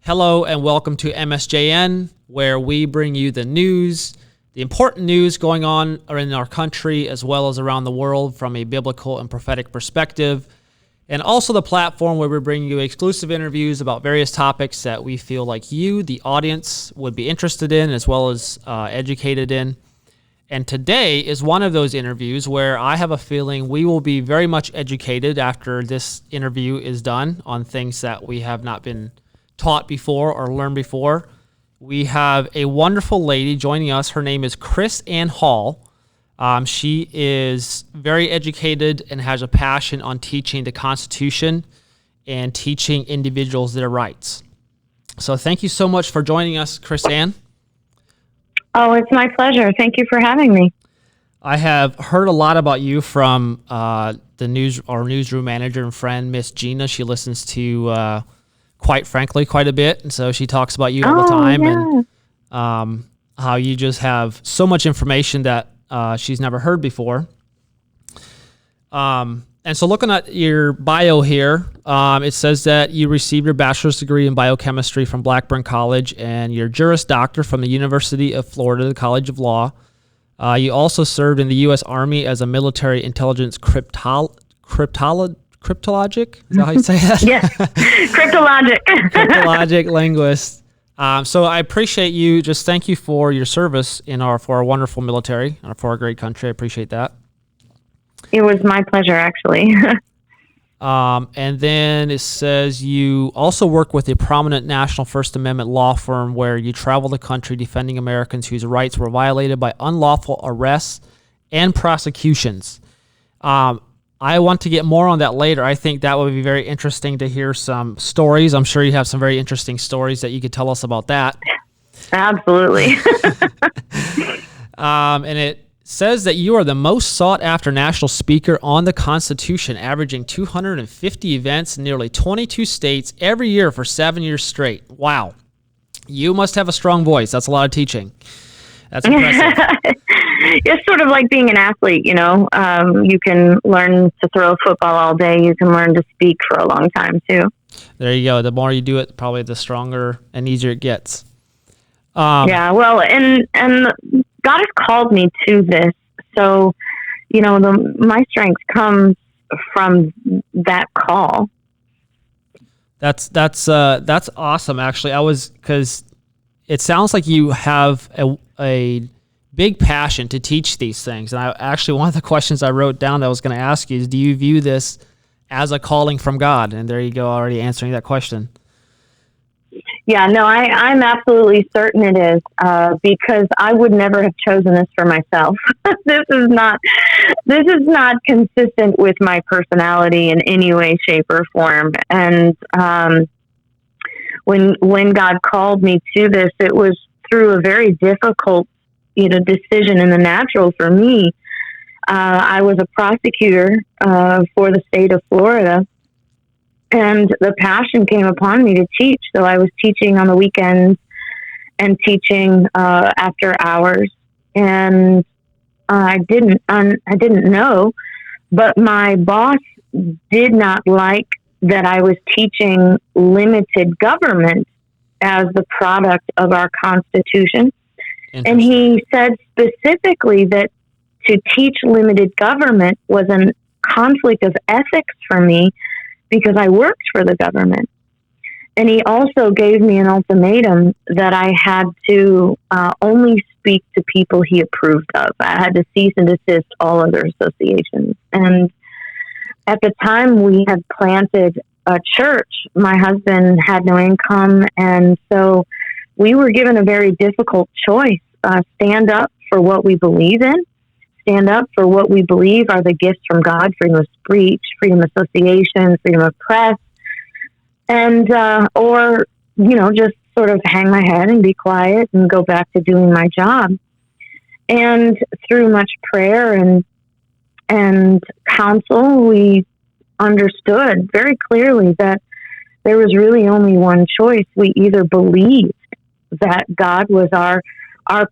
Hello and welcome to MSJN, where we bring you the news, the important news going on in our country as well as around the world from a biblical and prophetic perspective, and also the platform where we bring you exclusive interviews about various topics that we feel like you, the audience, would be interested in as well as educated in. And today is one of those interviews where I have a feeling we will be very much educated after this interview is done on things that we have not been taught before or learned before. We have a wonderful lady joining us. Her name is KrisAnne Hall. She is very educated and has a passion on teaching the Constitution and teaching individuals their rights. So thank you so much for joining us, KrisAnne. Oh, it's my pleasure. Thank you for having me. I have heard a lot about you from our newsroom manager and friend, Miss Gina. She listens to quite frankly, quite a bit. And so she talks about you all the time, and how you just have so much information that she's never heard before. And so looking at your bio here, it says that you received your bachelor's degree in biochemistry from Blackburn College and your Juris Doctor from the University of Florida, the College of Law. You also served in the U.S. Army as a military intelligence cryptologic. Is that how you say that? Yes, cryptologic. Cryptologic linguist. So I appreciate you. Just thank you for your service for our wonderful military and for our great country. I appreciate that. It was my pleasure, actually. And then it says you also work with a prominent national First Amendment law firm where you travel the country defending Americans whose rights were violated by unlawful arrests and prosecutions. I want to get more on that later. I think that would be very interesting to hear some stories. I'm sure you have some very interesting stories that you could tell us about that. Absolutely. And it says that you are the most sought-after national speaker on the Constitution, averaging 250 events in nearly 22 states every year for 7 years straight. Wow. You must have a strong voice. That's a lot of teaching. That's impressive. It's sort of like being an athlete, you know. You can learn to throw a football all day. You can learn to speak for a long time, too. There you go. The more you do it, probably the stronger and easier it gets. Yeah, well, and God has called me to this. So, you know, my strength comes from that call. That's awesome, actually. Because it sounds like you have a big passion to teach these things. And one of the questions I wrote down that I was going to ask you is, do you view this as a calling from God? And there you go, already answering that question. Yeah, no, I'm absolutely certain it is, because I would never have chosen this for myself. This is not consistent with my personality in any way, shape, or form. And when God called me to this, it was through a very difficult, decision in the natural for me. I was a prosecutor for the state of Florida, and the passion came upon me to teach. So I was teaching on the weekends and teaching after hours, and I didn't know, but my boss did not like that I was teaching limited government as the product of our Constitution. And he said specifically that to teach limited government was a conflict of ethics for me because I worked for the government. And he also gave me an ultimatum that I had to only speak to people he approved of. I had to cease and desist all other associations. And at the time we had planted a church, my husband had no income, and so we were given a very difficult choice. Stand up for what we believe in, stand up for what we believe are the gifts from God, freedom of speech, freedom of association, freedom of press, and or just sort of hang my head and be quiet and go back to doing my job. And through much prayer and counsel, we understood very clearly that there was really only one choice. We either believed that God was our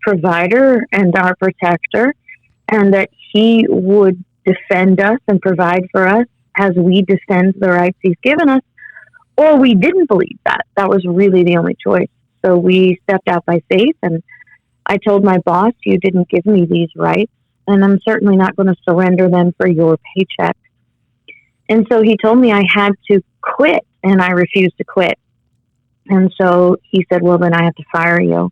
provider and our protector, and that he would defend us and provide for us as we defend the rights he's given us, or we didn't believe that. That was really the only choice. So we stepped out by faith, and I told my boss, you didn't give me these rights, and I'm certainly not going to surrender them for your paycheck. And so he told me I had to quit, and I refused to quit. And so he said, well, then I have to fire you.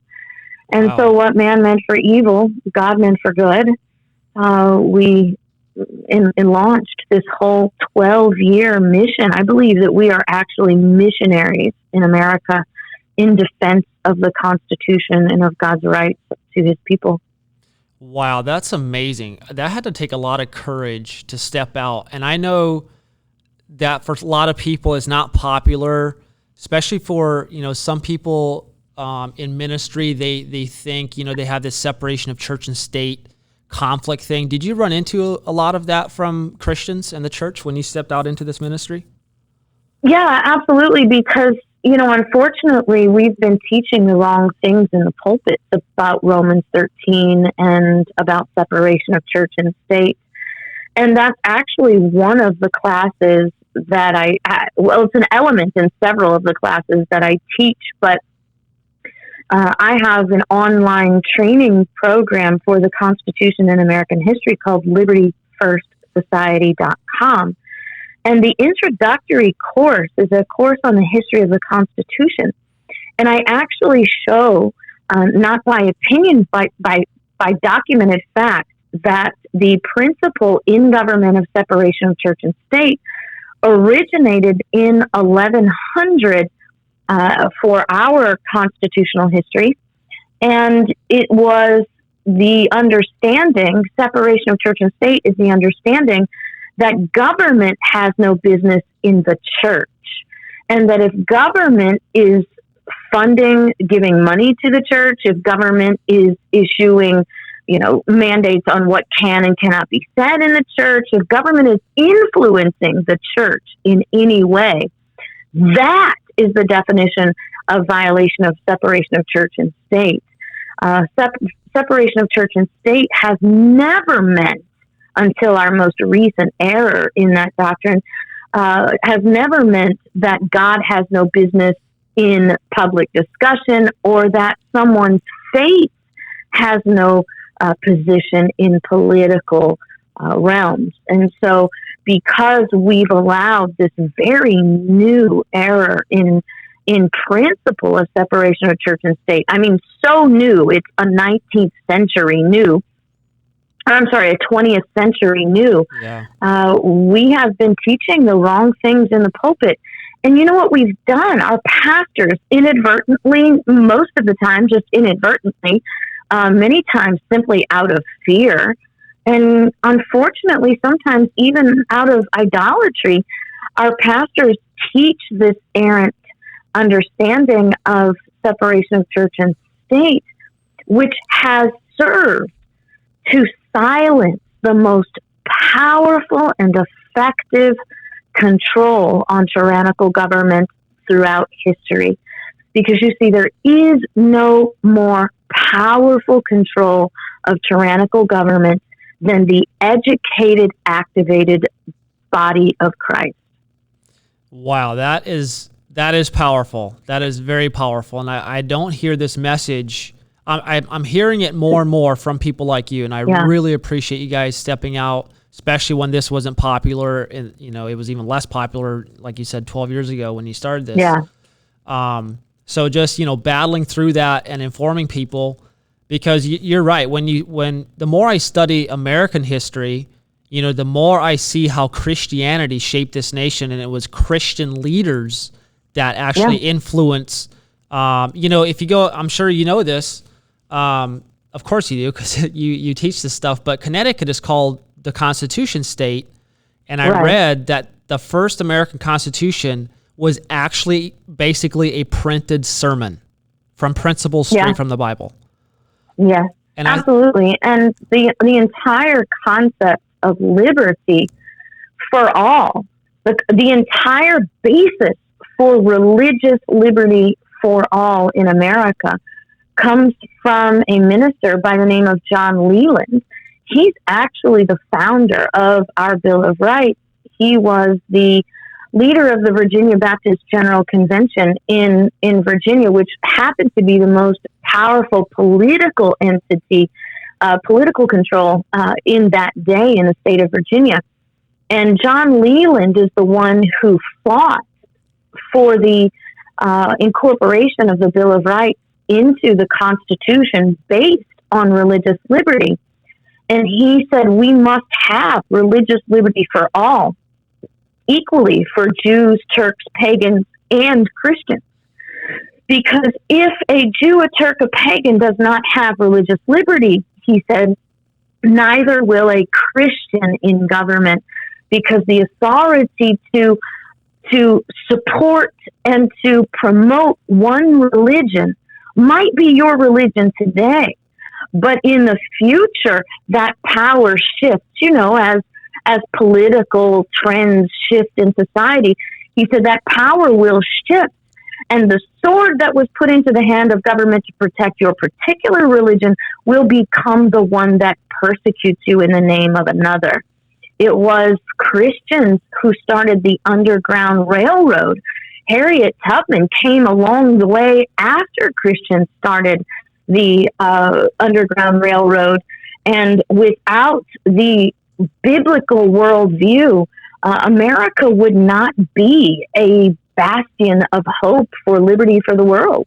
And so what man meant for evil, God meant for good. We launched this whole 12-year mission. I believe that we are actually missionaries in America in defense of the Constitution and of God's rights to his people. Wow, that's amazing. That had to take a lot of courage to step out. And I know that for a lot of people it's not popular, especially for, some people in ministry, they think, they have this separation of church and state conflict thing. Did you run into a lot of that from Christians and the church when you stepped out into this ministry? Yeah, absolutely. Because, unfortunately, we've been teaching the wrong things in the pulpits about Romans 13 and about separation of church and state. And that's actually one of the classes that it's an element in several of the classes that I teach, but I have an online training program for the Constitution and American history called LibertyFirstSociety.com. And the introductory course is a course on the history of the Constitution. And I actually show, not by opinion, but by documented fact, that the principle in government of separation of church and state originated in 1100 for our constitutional history. And it was the understanding, separation of church and state is the understanding that government has no business in the church. And that if government is funding, giving money to the church, if government is issuing, mandates on what can and cannot be said in the church, if government is influencing the church in any way, that is the definition of violation of separation of church and state. Separation of church and state has never meant, until our most recent error in that doctrine, has never meant that God has no business in public discussion or that someone's faith has no position in political realms. And so because we've allowed this very new error in principle of separation of church and state, I mean, so new, it's a 19th century new, a 20th century new. Yeah. We have been teaching the wrong things in the pulpit. And you know what we've done? Our pastors inadvertently, most of the time just inadvertently, many times simply out of fear, and unfortunately sometimes even out of idolatry, our pastors teach this errant understanding of separation of church and state, which has served to silence the most powerful and effective control on tyrannical government throughout history. Because you see, there is no more powerful control of tyrannical government than the educated, activated body of Christ. Wow, that is powerful. That is very powerful. And I don't hear this message. I'm hearing it more and more from people like you, and I really appreciate you guys stepping out, especially when this wasn't popular, and it was even less popular, like you said, 12 years ago when you started this. Yeah. So just battling through that and informing people, because you're right. When the more I study American history, the more I see how Christianity shaped this nation, and it was Christian leaders that actually influence. If you go, I'm sure you know this. Of course you do, because you teach this stuff. But Connecticut is called the Constitution State, and I read that the first American Constitution was actually basically a printed sermon from principles straight from the Bible. Yeah, and absolutely. And the entire concept of liberty for all, the entire basis for religious liberty for all in America comes from a minister by the name of John Leland. He's actually the founder of our Bill of Rights. He was the leader of the Virginia Baptist General Convention in Virginia, which happened to be the most powerful political entity, political control in that day in the state of Virginia. And John Leland is the one who fought for the incorporation of the Bill of Rights into the Constitution based on religious liberty. And he said we must have religious liberty for all, equally for Jews, Turks, pagans, and Christians. Because if a Jew, a Turk, a pagan does not have religious liberty, he said, neither will a Christian in government, because the authority to support and to promote one religion might be your religion today, but in the future, that power shifts, as political trends shift in society. He said that power will shift, and the sword that was put into the hand of government to protect your particular religion will become the one that persecutes you in the name of another. It was Christians who started the Underground Railroad. Harriet Tubman came along the way after Christians started the Underground Railroad. And without the biblical worldview, America would not be a bastion of hope for liberty for the world.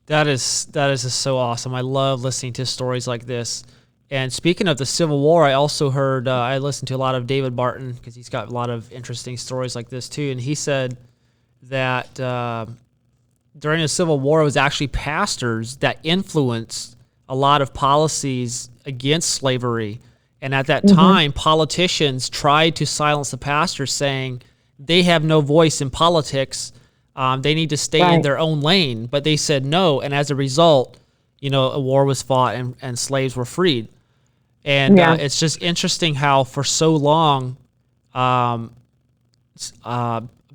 That is just so awesome. I love listening to stories like this. And speaking of the Civil War, I also heard, I listened to a lot of David Barton because he's got a lot of interesting stories like this too. And he said that during the Civil War, it was actually pastors that influenced a lot of policies against slavery. And at that time, politicians tried to silence the pastors, saying they have no voice in politics. They need to stay in their own lane. But they said no. And as a result, a war was fought and slaves were freed. And it's just interesting how for so long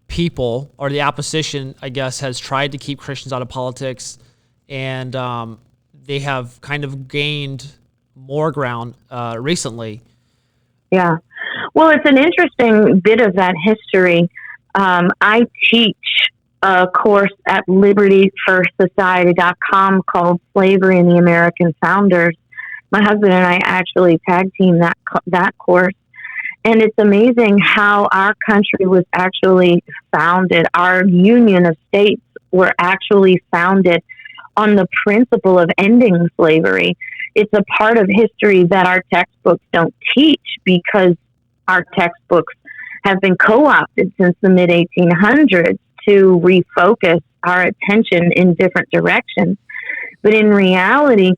people, or the opposition, I guess, has tried to keep Christians out of politics, and they have kind of gained more ground recently. Yeah. Well, it's an interesting bit of that history. I teach a course at LibertyFirstSociety.com called Slavery and the American Founders. My husband and I actually tag team that course. And it's amazing how our country was actually founded. Our Union of States were actually founded on the principle of ending slavery. It's a part of history that our textbooks don't teach, because our textbooks have been co-opted since the mid-1800s to refocus our attention in different directions. But in reality,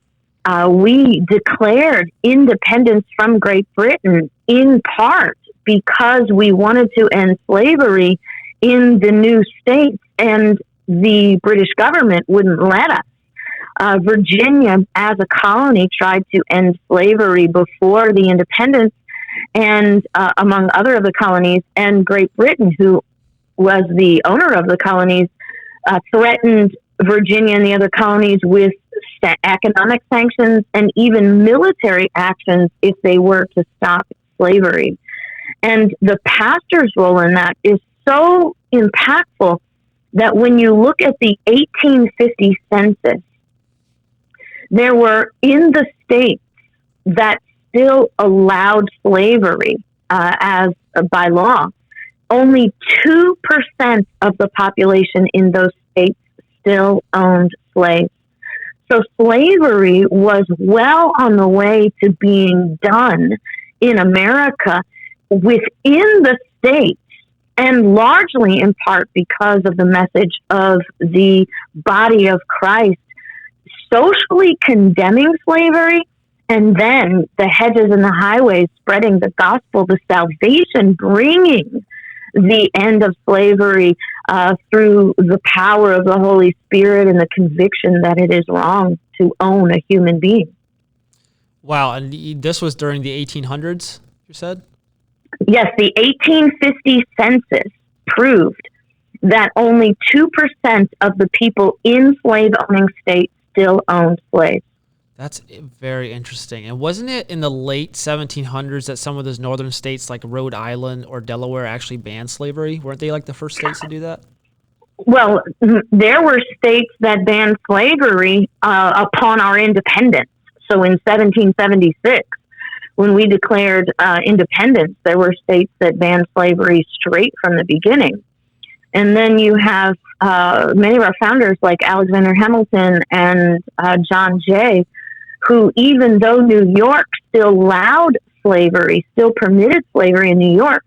we declared independence from Great Britain in part because we wanted to end slavery in the new states, and the British government wouldn't let us. Virginia, as a colony, tried to end slavery before the independence, and among other of the colonies, and Great Britain, who was the owner of the colonies, threatened Virginia and the other colonies with economic sanctions and even military actions if they were to stop slavery. And the pastor's role in that is so impactful that when you look at the 1850 census, there were, in the states that still allowed slavery as by law, only 2% of the population in those states still owned slaves. So slavery was well on the way to being done in America within the states, and largely in part because of the message of the body of Christ socially condemning slavery, and then the hedges and the highways spreading the gospel, the salvation, bringing the end of slavery through the power of the Holy Spirit and the conviction that it is wrong to own a human being. Wow, and this was during the 1800s, you said? Yes, the 1850 census proved that only 2% of the people in slave-owning states still owned slaves. That's very interesting. And wasn't it in the late 1700s that some of those northern states like Rhode Island or Delaware actually banned slavery? Weren't they like the first states to do that? Well, there were states that banned slavery upon our independence. So in 1776, when we declared independence, there were states that banned slavery straight from the beginning. And then you have many of our founders like Alexander Hamilton and John Jay, who, even though New York still allowed slavery, still permitted slavery in New York,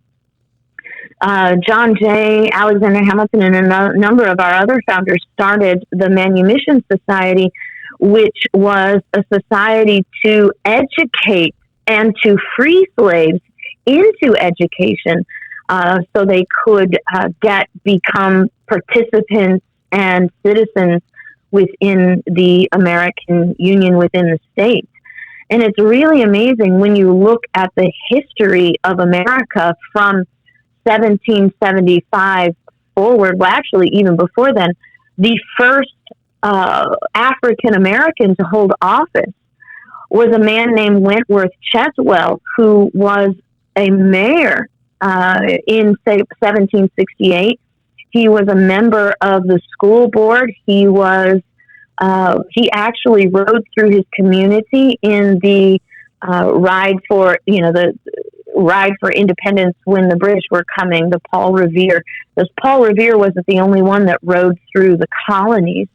John Jay, Alexander Hamilton, and a number of our other founders started the Manumission Society, which was a society to educate and to free slaves into education so they could become participants and citizens within the American Union, within the state. And it's really amazing when you look at the history of America from 1775 forward. Well, actually, even before then, the first African American to hold office was a man named Wentworth Cheswell, who was a mayor in 1768. He was a member of the school board. He actually rode through his community in the ride for independence when the British were coming, the Paul Revere. Because Paul Revere wasn't the only one that rode through the colonies.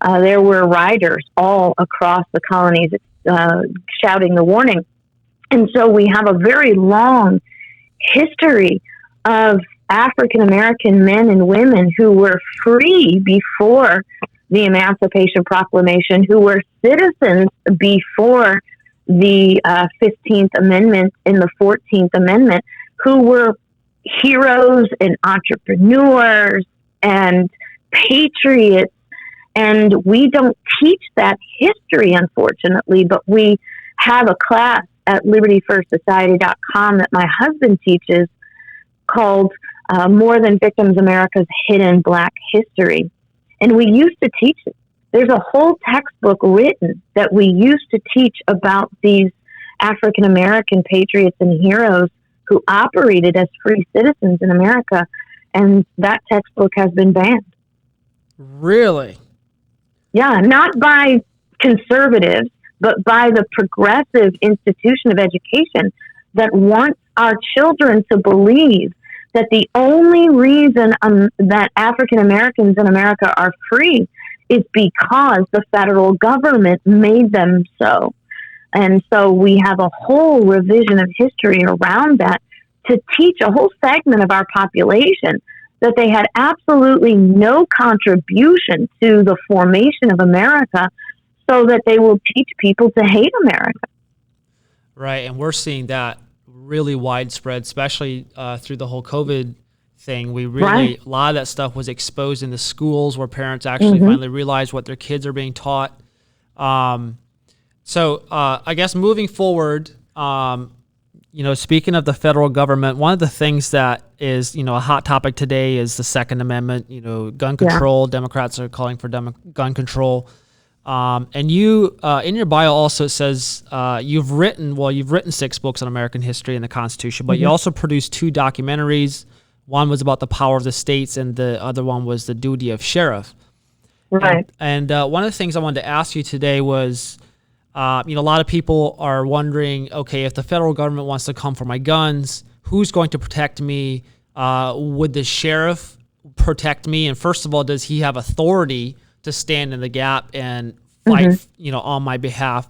There were riders all across the colonies shouting the warning. And so we have a very long history of African American men and women who were free before the Emancipation Proclamation, who were citizens before the 15th Amendment and the 14th Amendment, who were heroes and entrepreneurs and patriots. And we don't teach that history, unfortunately, but we have a class at libertyfirstsociety.com that my husband teaches called More Than Victims, America's Hidden Black History. And we used to teach it. There's a whole textbook written that we used to teach about these African American patriots and heroes who operated as free citizens in America. And that textbook has been banned. Really? Yeah, not by conservatives, but by the progressive institution of education that wants our children to believe that the only reason that African Americans in America are free is because the federal government made them so. And so we have a whole revision of history around that to teach a whole segment of our population that they had absolutely no contribution to the formation of America, so that they will teach people to hate America. Right, and we're seeing that really widespread, especially through the whole COVID thing. We really, a lot of that stuff was exposed in the schools where parents actually finally realized what their kids are being taught. So I guess moving forward, speaking of the federal government, one of the things that is, a hot topic today is the Second Amendment, gun control. Democrats are calling for gun control. And you, in your bio also, it says you've written 6 books on American history and the Constitution, but you also produced 2 documentaries. One was about the power of the states, and the other one was the duty of sheriff. Right. And one of the things I wanted to ask you today was, a lot of people are wondering, okay, if the federal government wants to come for my guns, who's going to protect me? Would the sheriff protect me? And first of all, does he have authority to stand in the gap and fight, on my behalf?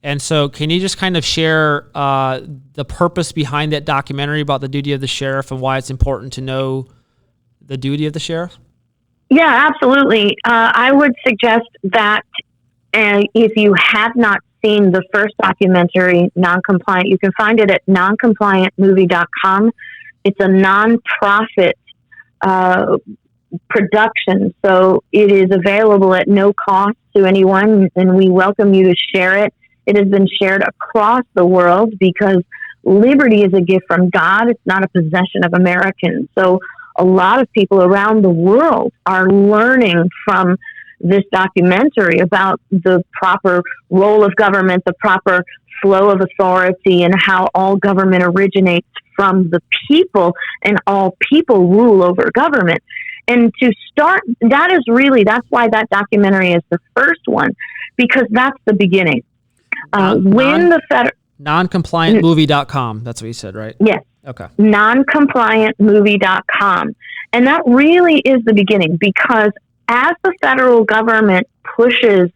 And so can you just kind of share the purpose behind that documentary about the duty of the sheriff and why it's important to know the duty of the sheriff? Yeah, absolutely. I would suggest that if you have not seen the first documentary, Non-Compliant, you can find it at noncompliantmovie.com. It's a nonprofit production, so it is available at no cost to anyone, and we welcome you to share it. It has been shared across the world because liberty is a gift from God. It's not a possession of Americans. So a lot of people around the world are learning from this documentary about the proper role of government, the proper flow of authority, and how all government originates from the people and all people rule over government. And to start, that's why that documentary is the first one, because that's the beginning. NonCompliantMovie.com. That's what you said, right? Yes. Okay. NonCompliantMovie.com. And that really is the beginning, because as the federal government pushes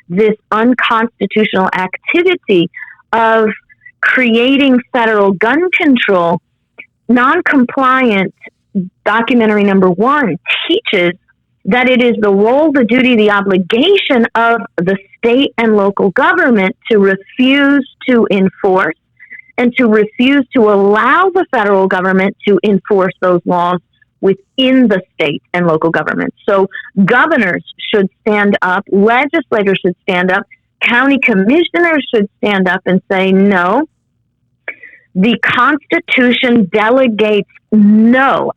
this unconstitutional activity of creating federal gun control, non-compliant documentary number 1 teaches that it is the role, the duty, the obligation of the state and local government to refuse to enforce and to refuse to allow the federal government to enforce those laws within the state and local government. So governors should stand up, legislators should stand up, county commissioners should stand up and say, no, the Constitution delegates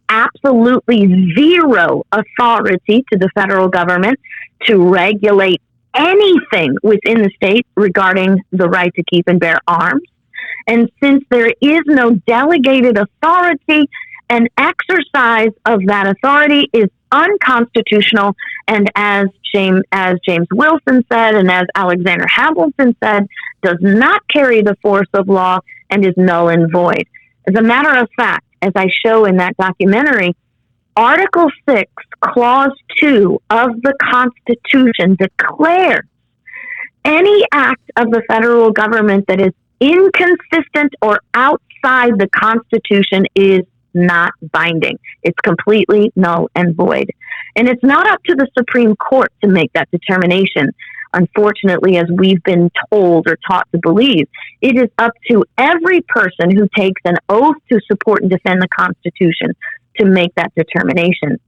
absolutely zero authority to the federal government to regulate anything within the state regarding the right to keep and bear arms. And since there is no delegated authority, an exercise of that authority is unconstitutional, and as James Wilson said, and as Alexander Hamilton said, does not carry the force of law and is null and void. As a matter of fact, as I show in that documentary, Article 6, Clause 2 of the Constitution declares any act of the federal government that is inconsistent or outside the Constitution is not binding. It's completely null and void. And it's not up to the Supreme Court to make that determination. Unfortunately, as we've been told or taught to believe, it is up to every person who takes an oath to support and defend the Constitution to make that determination.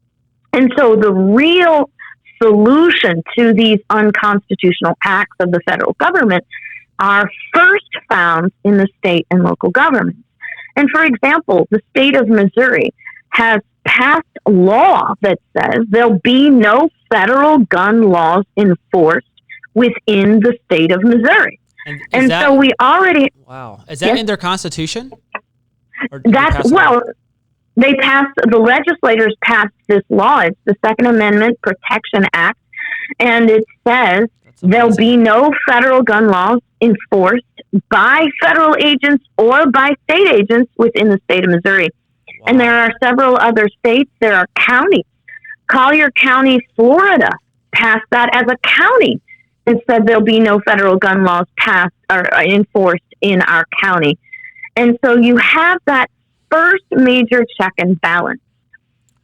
And so the real solution to these unconstitutional acts of the federal government are first found in the state and local governments. And for example, the state of Missouri has passed a law that says there'll be no federal gun laws enforced within the state of Missouri. And so we already... Wow. Is that in their Constitution? The legislators passed this law. It's the Second Amendment Protection Act. And it says there'll be no federal gun laws enforced by federal agents or by state agents within the state of Missouri. Wow. And there are several other states. There are counties. Collier County, Florida, passed that as a county and said there'll be no federal gun laws passed or enforced in our county. And so you have that first major check and balance.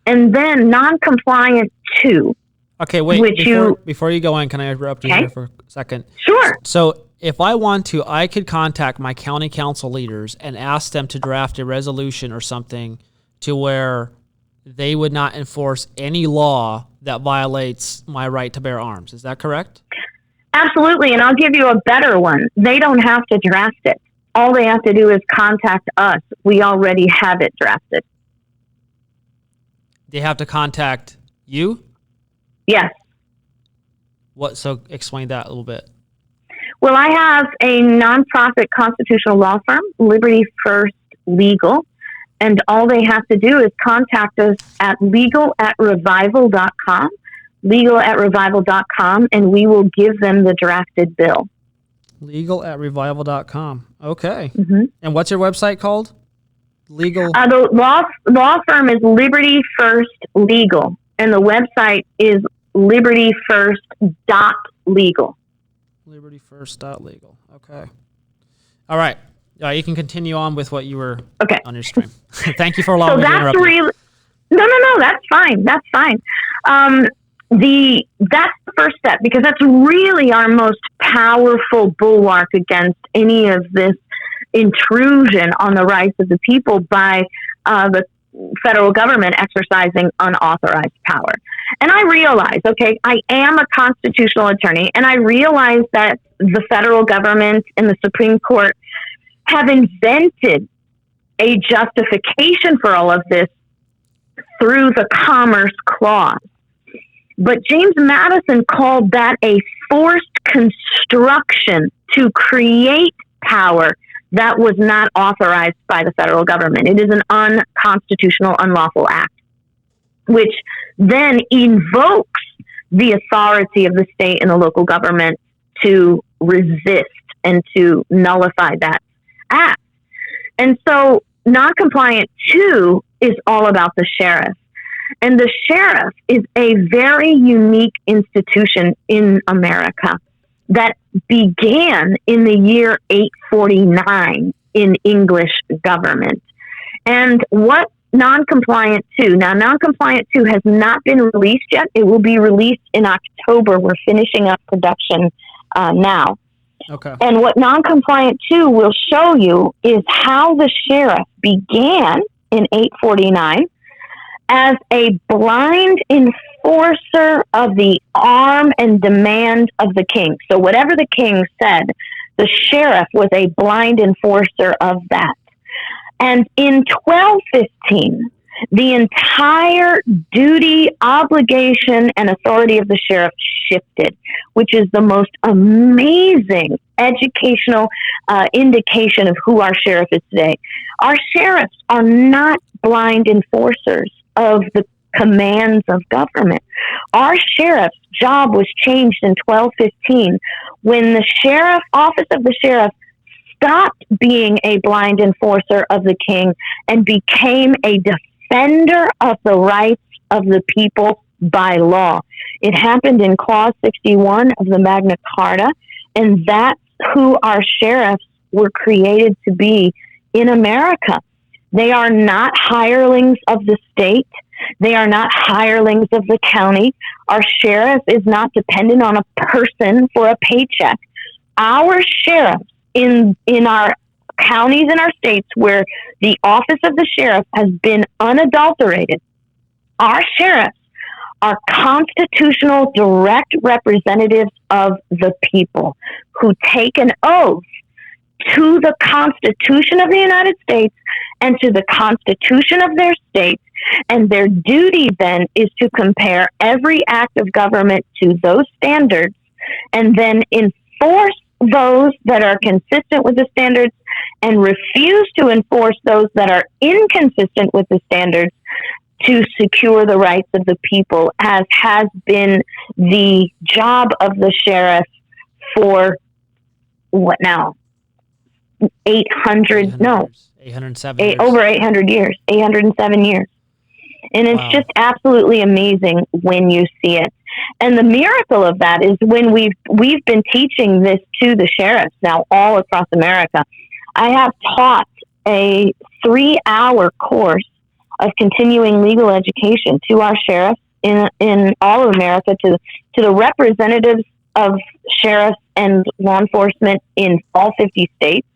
And then non-compliant II. Okay, wait, before you go on, can I interrupt you here for a second? Sure. So if I want to, I could contact my county council leaders and ask them to draft a resolution or something to where they would not enforce any law that violates my right to bear arms. Is that correct? Absolutely, and I'll give you a better one. They don't have to draft it. All they have to do is contact us. We already have it drafted. They have to contact you? Yes. What? So explain that a little bit. Well, I have a nonprofit constitutional law firm, Liberty First Legal, and all they have to do is contact us at legal@revival.com, legal@revival.com, and we will give them the drafted bill. Legal@revival.com. Okay. Mm-hmm. And what's your website called? Legal. The law firm is Liberty First Legal, and the website is libertyfirst.legal. Libertyfirst.legal. Okay. All right. You can continue on with what you were on your stream. Thank you for allowing me to interrupt you. No, that's fine. That's fine. That's the first step, because that's really our most powerful bulwark against any of this intrusion on the rights of the people by the federal government exercising unauthorized power. And I realize, I am a constitutional attorney, and I realize that the federal government and the Supreme Court have invented a justification for all of this through the Commerce Clause. But James Madison called that a forced construction to create power that was not authorized by the federal government. It is an unconstitutional, unlawful act, which then invokes the authority of the state and the local government to resist and to nullify that act. And so NonCompliant II is all about the sheriff. And the sheriff is a very unique institution in America that began in the year 849 in English government. And what NonCompliant II, now NonCompliant II has not been released yet. It will be released in October. We're finishing up production now. Okay. And what NonCompliant II will show you is how the sheriff began in 849 as a blind enforcer of the arm and demand of the king. So whatever the king said, the sheriff was a blind enforcer of that. And in 1215, the entire duty, obligation, and authority of the sheriff shifted, which is the most amazing educational indication of who our sheriff is today. Our sheriffs are not blind enforcers of the commands of government. Our sheriff's job was changed in 1215 when the sheriff, office of the sheriff, stopped being a blind enforcer of the king and became a defender of the rights of the people by law. It happened in Clause 61 of the Magna Carta, and that's who our sheriffs were created to be in America. They are not hirelings of the state. They are not hirelings of the county. Our sheriff is not dependent on a person for a paycheck. Our sheriffs in our counties and our states where the office of the sheriff has been unadulterated, our sheriffs are constitutional direct representatives of the people who take an oath to the Constitution of the United States and to the Constitution of their state. And their duty then is to compare every act of government to those standards and then enforce those that are consistent with the standards and refuse to enforce those that are inconsistent with the standards to secure the rights of the people, as has been the job of the sheriff for what now? 807 years, 807 years. And it's just absolutely amazing when you see it. And the miracle of that is when we've been teaching this to the sheriffs now all across America. I have taught a 3-hour course of continuing legal education to our sheriffs in all of America, to the representatives of sheriffs and law enforcement in all 50 states.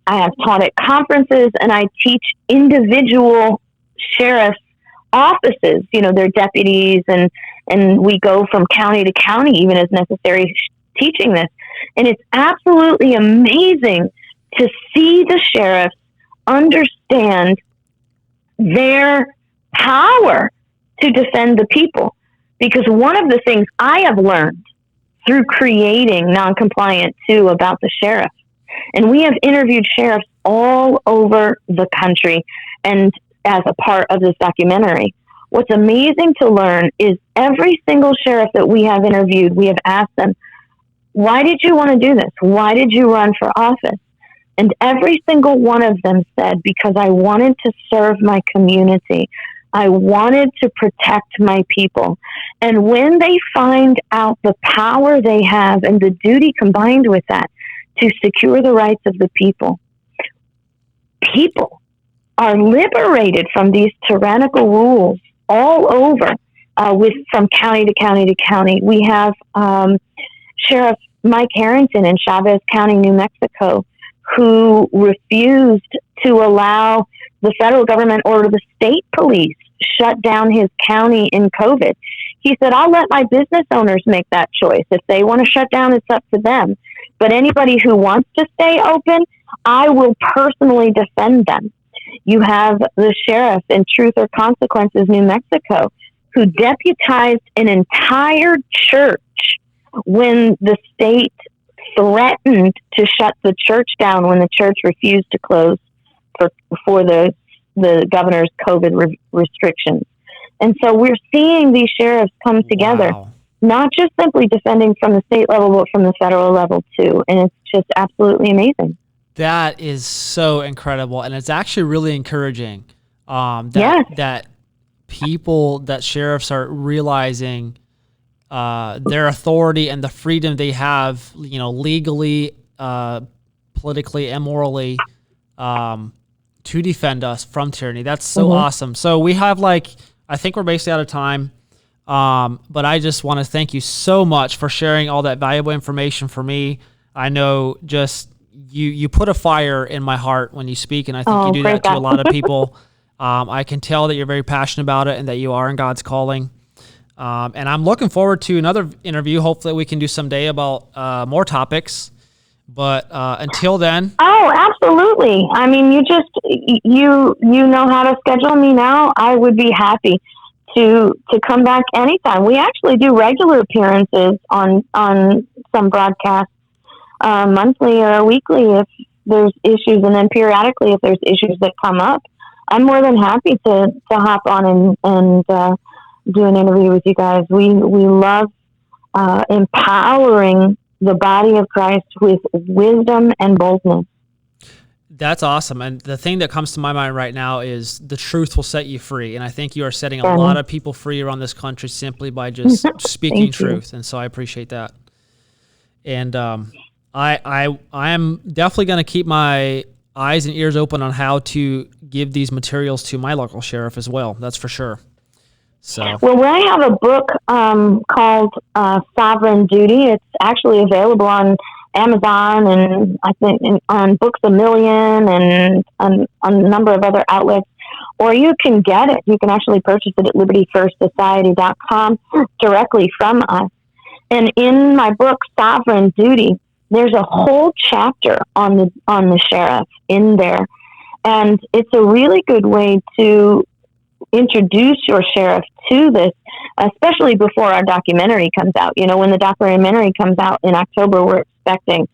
I have taught at conferences, and I teach individual sheriffs' offices, their deputies, and we go from county to county, even as necessary, teaching this. And it's absolutely amazing to see the sheriffs understand their power to defend the people. Because one of the things I have learned through creating NonCompliant II about the sheriff, and we have interviewed sheriffs all over the country and as a part of this documentary, what's amazing to learn is every single sheriff that we have interviewed, we have asked them, why did you want to do this? Why did you run for office? And every single one of them said, because I wanted to serve my community. I wanted to protect my people. And when they find out the power they have and the duty combined with that to secure the rights of the people, people are liberated from these tyrannical rules all over, from county to county to county. We have Sheriff Mike Harrington in Chavez County, New Mexico, who refused to allow the federal government or the state police shut down his county in COVID. He said, I'll let my business owners make that choice. If they want to shut down, it's up to them. But anybody who wants to stay open, I will personally defend them. You have the sheriff in Truth or Consequences, New Mexico, who deputized an entire church when the state threatened to shut the church down when the church refused to close for the governor's COVID restrictions. And so we're seeing these sheriffs come together, not just simply defending from the state level, but from the federal level too. And it's just absolutely amazing. That is so incredible. And it's actually really encouraging that people, that sheriffs are realizing their authority and the freedom they have, legally, politically, and morally, to defend us from tyranny. That's so awesome. So we have I think we're basically out of time. But I just want to thank you so much for sharing all that valuable information for me. I know just you put a fire in my heart when you speak, and I think you do that to a lot of people. I can tell that you're very passionate about it and that you are in God's calling. And I'm looking forward to another interview. Hopefully we can do someday about more topics. But until then. Oh, absolutely. I mean, you know how to schedule me now. I would be happy to come back anytime. We actually do regular appearances on some broadcasts, monthly or weekly if there's issues, and then periodically if there's issues that come up. I'm more than happy to hop on and do an interview with you guys. We love empowering the body of Christ with wisdom and boldness. That's awesome. And the thing that comes to my mind right now is the truth will set you free. And I think you are setting a lot of people free around this country simply by just speaking truth. And so I appreciate that. And I am definitely going to keep my eyes and ears open on how to give these materials to my local sheriff as well. That's for sure. So. Well, I have a book called Sovereign Duty. It's actually available on Amazon and I think on Books A Million and on a number of other outlets. Or you can get it. You can actually purchase it at libertyfirstsociety.com directly from us. And in my book, Sovereign Duty, there's a whole chapter on the sheriff in there. And it's a really good way to introduce your sheriff to this, especially before our documentary comes out. When the documentary comes out in October, we're expecting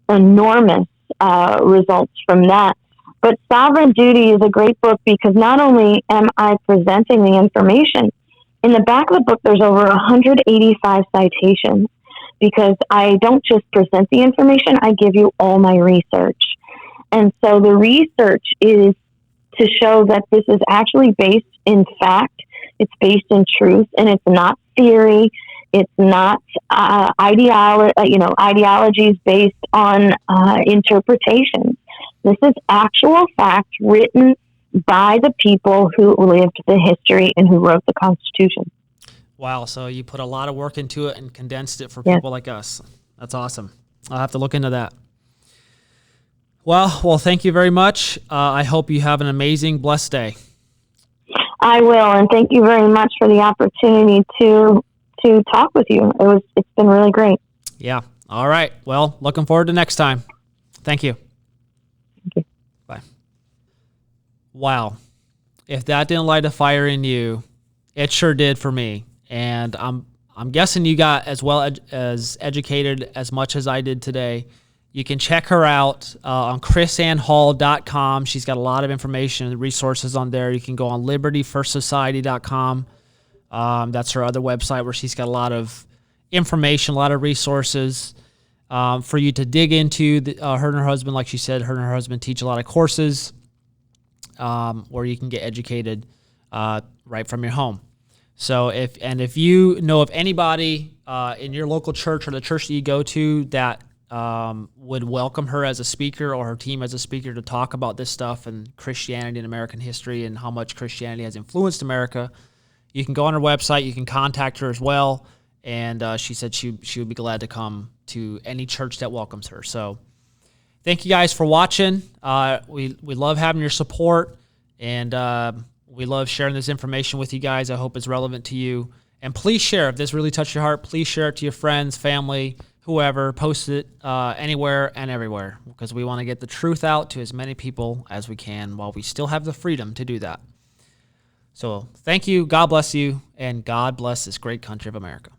enormous results from that. But Sovereign Duty is a great book because not only am I presenting the information, in the back of the book there's over 185 citations because I don't just present the information, I give you all my research. And so the research is to show that this is actually based in fact, it's based in truth, and it's not theory, it's not ideologies based on interpretations. This is actual fact written by the people who lived the history and who wrote the Constitution. Wow, so you put a lot of work into it and condensed it for people like us. That's awesome. I'll have to look into that. Well, thank you very much. I hope you have an amazing, blessed day. I will, and thank you very much for the opportunity to talk with you. It's been really great. Yeah. All right. Well, looking forward to next time. Thank you. Thank you. Bye. Wow. If that didn't light a fire in you, it sure did for me. And I'm guessing you got as well as educated as much as I did today. You can check her out on KrisAnneHall.com. She's got a lot of information and resources on there. You can go on libertyfirstsociety.com. That's her other website where she's got a lot of information, a lot of resources for you to dig into. Her and her husband, like she said, her and her husband teach a lot of courses where you can get educated right from your home. So if you know of anybody in your local church or the church that you go to that would welcome her as a speaker or her team as a speaker to talk about this stuff and Christianity and American history and how much Christianity has influenced America, you can go on her website. You can contact her as well. And she said she would be glad to come to any church that welcomes her. So thank you guys for watching. We love having your support, and we love sharing this information with you guys. I hope it's relevant to you. And please share. If this really touched your heart, please share it to your friends, family, whoever. Post it anywhere and everywhere because we want to get the truth out to as many people as we can while we still have the freedom to do that. So thank you. God bless you. And God bless this great country of America.